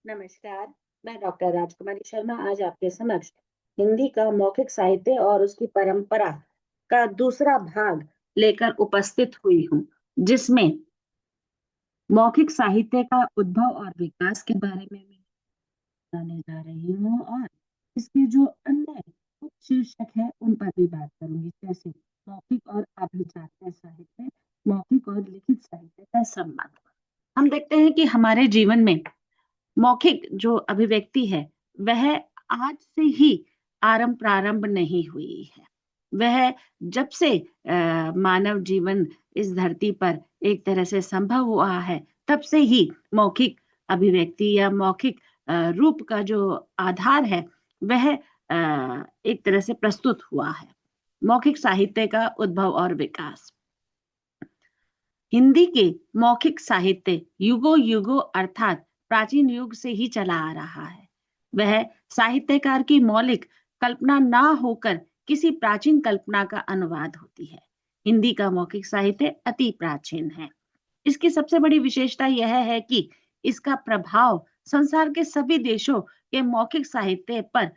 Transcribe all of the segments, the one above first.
नमस्कार। मैं डॉक्टर राजकुमारी शर्मा आज आपके समक्ष हिंदी का मौखिक साहित्य और उसकी परंपरा का दूसरा भाग लेकर उपस्थित हुई हूँ, जिसमें मौखिक साहित्य का उद्भव और विकास के बारे में मैं बताने जा रही हूँ और इसके जो अन्य उप शीर्षक है उन पर भी बात करूंगी, जैसे मौखिक और अभिजात्य साहित्य, मौखिक और लिखित साहित्य का संबंध। हम देखते हैं कि हमारे जीवन में मौखिक जो अभिव्यक्ति है वह आज से ही आरंभ प्रारंभ नहीं हुई है। वह जब से मानव जीवन इस धरती पर एक तरह से संभव हुआ है, तब से ही मौखिक अभिव्यक्ति या मौखिक रूप का जो आधार है वह एक तरह से प्रस्तुत हुआ है। मौखिक साहित्य का उद्भव और विकास। हिंदी के मौखिक साहित्य युगों युगों अर्थात प्राचीन युग से ही चला आ रहा है। वह साहित्यकार की मौलिक कल्पना ना होकर किसी प्राचीन कल्पना का अनुवाद होती है। हिंदी का मौखिक साहित्य अति प्राचीन है। इसकी सबसे बड़ी विशेषता यह है कि इसका प्रभाव संसार के सभी देशों के मौखिक साहित्य पर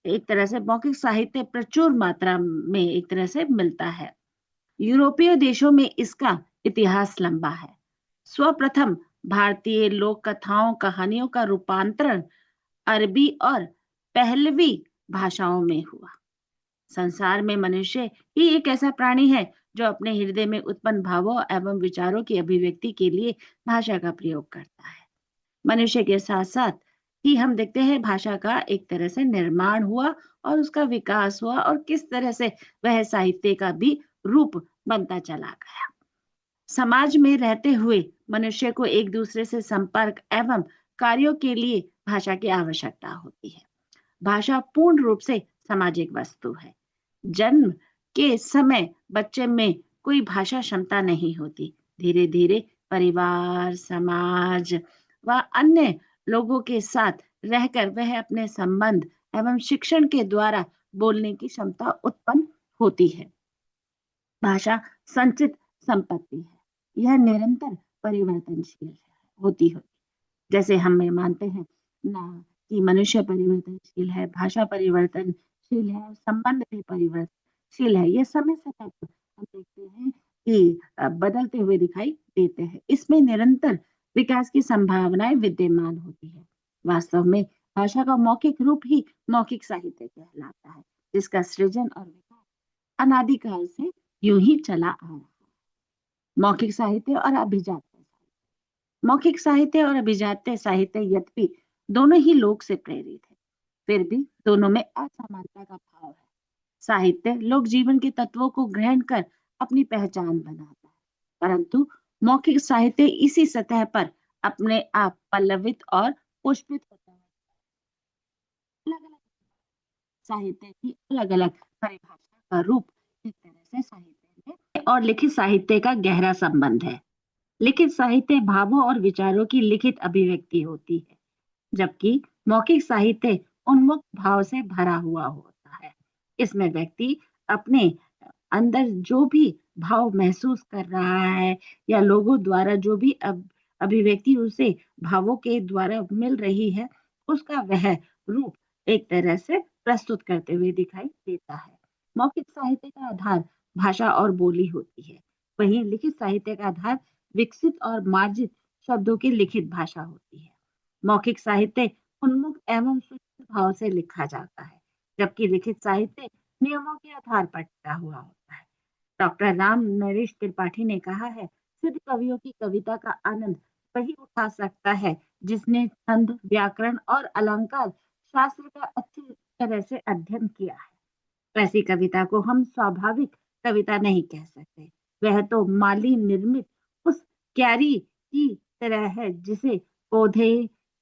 एक तरह से मौखिक साहित्य प्रचुर मात्रा में एक तरह से मिलता है। यूरोपीय देशों में इसका इतिहास लंबा है। सर्वप्रथम भारतीय लोक कथाओं कहानियों का रूपांतरण अरबी और पहलवी भाषाओं में हुआ। संसार में मनुष्य ही एक ऐसा प्राणी है जो अपने हृदय में उत्पन्न भावों एवं विचारों की अभिव्यक्ति के लिए भाषा का प्रयोग करता है। मनुष्य के साथ साथ ही हम देखते हैं भाषा का एक तरह से निर्माण हुआ और उसका विकास हुआ और किस तरह से वह साहित्य का भी रूप बनता चला गया। समाज में रहते हुए मनुष्य को एक दूसरे से संपर्क एवं कार्यों के लिए भाषा की आवश्यकता होती है। भाषा पूर्ण रूप से सामाजिक वस्तु है। जन्म के समय बच्चे में कोई भाषा क्षमता नहीं होती। धीरे धीरे परिवार, समाज व अन्य लोगों के साथ रहकर वह अपने संबंध एवं शिक्षण के द्वारा बोलने की क्षमता उत्पन्न होती है। भाषा संचित संपत्ति है। यह निरंतर परिवर्तनशील होती है। जैसे हम में मानते हैं ना कि मनुष्य परिवर्तनशील है, भाषा परिवर्तनशील है, संबंध भी परिवर्तनशील है। ये समय समय पर हम देखते हैं कि बदलते हुए दिखाई देते हैं। इसमें निरंतर विकास की संभावनाएं विद्यमान होती है। वास्तव में भाषा का मौखिक रूप ही मौखिक साहित्य कहलाता है, जिसका सृजन और विकास अनादिकाल से यूं ही चला आ रहा है। मौखिक साहित्य और अभिजात्य। मौखिक साहित्य और अभिजात्य साहित्य यद्यपि दोनों ही लोक से प्रेरित है, फिर भी दोनों में असमानता का भाव है। साहित्य लोक जीवन के तत्वों को ग्रहण कर अपनी पहचान बनाता है, परंतु मौखिक साहित्य इसी सतह पर अपने आप पल्लवित और पुष्पित होता है। अलग अलग साहित्य की अलग अलग परिभाषा का रूप इस तरह से साहित्य में और लिखित साहित्य का गहरा संबंध है। लिखित साहित्य भावों और विचारों की लिखित अभिव्यक्ति होती है, जबकि मौखिक साहित्य उन्मुक्त भाव से भरा हुआ होता है। इसमें व्यक्ति अपने अंदर जो भी भाव महसूस कर रहा है या लोगों द्वारा जो भी अभिव्यक्ति उसे भावों के द्वारा मिल रही है, उसका वह रूप एक तरह से प्रस्तुत करते हुए दिखाई देता है। मौखिक साहित्य का आधार भाषा और बोली होती है, वहीं लिखित साहित्य का आधार विकसित और मार्जित शब्दों की लिखित भाषा होती है। मौखिक साहित्य उन्मुक्त एवं सूक्ष्म भाव से लिखा जाता है, जबकि लिखित साहित्य नियमों के आधार पर टिका हुआ होता है। डॉक्टर राम नरेश त्रिपाठी ने कहा है, सिद्ध कवियों की कविता का आनंद वही उठा सकता है जिसने छंद, व्याकरण और अलंकार शास्त्र का अच्छी तरह से अध्ययन किया है। ऐसी कविता को हम स्वाभाविक कविता नहीं कह सकते। वह तो माली निर्मित उस क्यारी की तरह है जिसे पौधे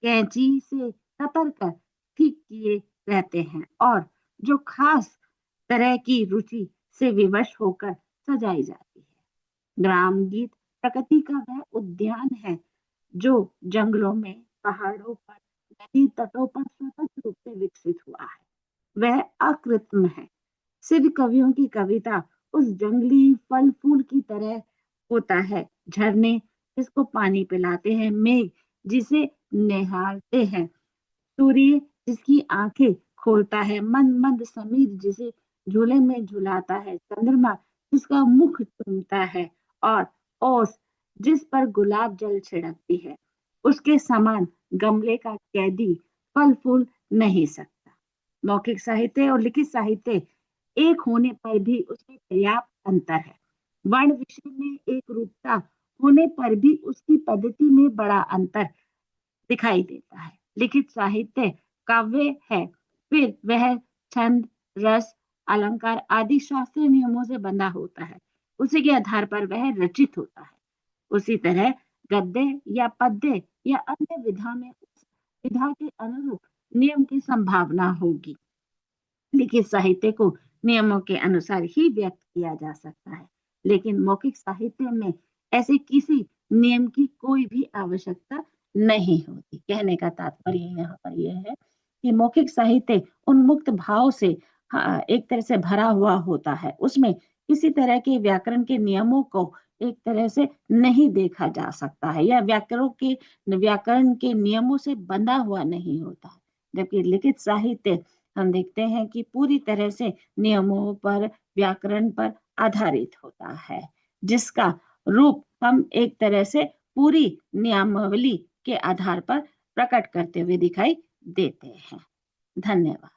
कैंची से कतर कर ठीक किए रहते हैं और जो खास तरह की रुचि से विवश होकर सजाई जाती है। ग्राम गीत प्रकृति का वह उद्यान है जो जंगलों में, पहाड़ों पर, नदी तटों पर स्वतंत्र रूप से विकसित हुआ है। वह अकृत्रिम है। सिद्ध कवियों की कविता उस जंगली फल फूल की तरह होता है। झरने जिसको पानी पिलाते हैं, मेघ जिसे निहारते हैं। सूर्य जिसकी आंखें खोलता है, मंद मंद समीर जिसे झूले में झुलाता है, चंद्रमा जिसका मुख चूमता है, और ओस जिस पर गुलाब जल छिड़कती है, उसके समान गमले का कैदी फल फूल नहीं सकता। मौखिक साहित्य और लिखित साहित्य एक होने पर भी उसमें पर्याप्त अंतर है। वर्ण विषय में एक रूपता होने पर भी उसकी पद्धति में बड़ा अंतर दिखाई देता है। लिखित साहित्य काव्य है, फिर वह छंद, रस, अलंकार आदि शास्त्रीय नियमों से बंधा होता है। उसी के आधार पर वह रचित होता है। उसी तरह गद्य या पद्य या अन्य विधा में उस विधा के अनुरूप नियम की संभावना होगी। लिखित साहित्य को नियमों के अनुसार ही व्यक्त किया जा सकता है, लेकिन मौखिक साहित्य में ऐसे किसी नियम की कोई भी आवश्यकता नहीं होती। कहने का तात्पर्य यहाँ पर यह है कि मौखिक साहित्य उन्मुक्त भाव से एक तरह से भरा हुआ होता है। उसमें किसी तरह के व्याकरण के नियमों को एक तरह से नहीं देखा जा सकता है, या व्याकरण के नियमों से बंधा हुआ नहीं होता है। जबकि लिखित साहित्य हम देखते हैं कि पूरी तरह से नियमों पर, व्याकरण पर आधारित होता है, जिसका रूप हम एक तरह से पूरी नियमावली के आधार पर प्रकट करते हुए दिखाई देते हैं। धन्यवाद।